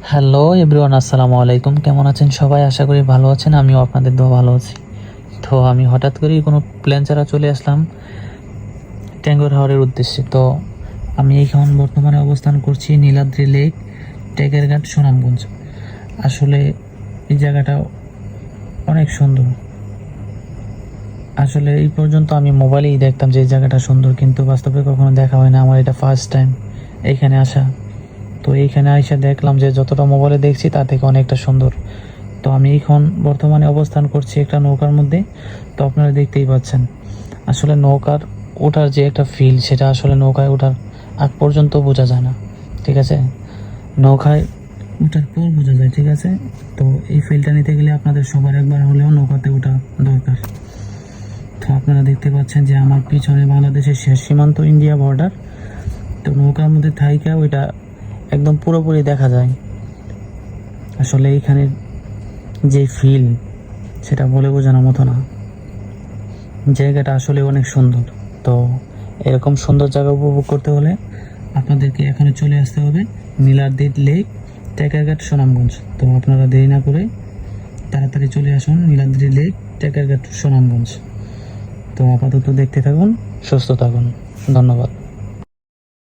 Hello everyone, আসসালামু আলাইকুম। কেমন আছেন সবাই? আশা করি ভালো আছেন। আমিও আপনাদের দোয়া ভালো আছি। তো আমি হঠাৎ করেই কোনো প্ল্যান ছাড়া চলে আসলাম ট্যাঙ্গুয়ার হাওরের উদ্দেশ্যে। তো আমি এখন বর্তমানে অবস্থান করছি নীলাদ্রি লেক, টেকেরঘাট, সুনামগঞ্জ। আসলে এই জায়গাটা অনেক সুন্দর। আসলে এই পর্যন্ত আমি মোবাইলেই দেখতাম যে এই জায়গাটা সুন্দর, কিন্তু বাস্তবে কখনো দেখা হয় না। আমার এটা ফার্স্ট টাইম এইখানে আসা। তো এইখানে আইসা দেখলাম যে যতটা মোবাইলে দেখছি তার থেকে অনেকটা সুন্দর। তো আমি এখন বর্তমানে অবস্থান করছি একটা নৌকার মধ্যে। তো আপনারা দেখতেই পাচ্ছেন, আসলে নৌকার ওঠার যে একটা ফিল, সেটা আসলে নৌকায় ওঠার আগ পর্যন্ত বোঝা যায় না, ঠিক আছে? নৌকায় ওঠার পর বোঝা যায়, ঠিক আছে? তো এই ফিলটা নিতে গেলে আপনাদের সবার একবার হলেও নৌকাতে ওঠা দরকার। তো আপনারা দেখতে পাচ্ছেন যে আমার পিছনে বাংলাদেশের শেষ সীমান্ত ইন্ডিয়া বর্ডার। তো নৌকার মধ্যে থাইকা ওইটা একদম পুরোপুরি দেখা যায়। আসলে এইখানে যে ফিল, সেটা বলে বোঝানোর মতো না। জায়গাটা আসলে অনেক সুন্দর। তো এরকম সুন্দর জায়গা উপভোগ করতে হলে আপনাদেরকে এখনই চলে আসতে হবে নীলাদ্রি লেক, টেকারঘাট, সুনামগঞ্জ। তো আপনারা দেরি না করে তাড়াতাড়ি চলে আসুন নীলাদ্রি লেক, টেকারঘাট, সুনামগঞ্জ। তো আপাতত দেখতে থাকুন, সুস্থ থাকুন। ধন্যবাদ।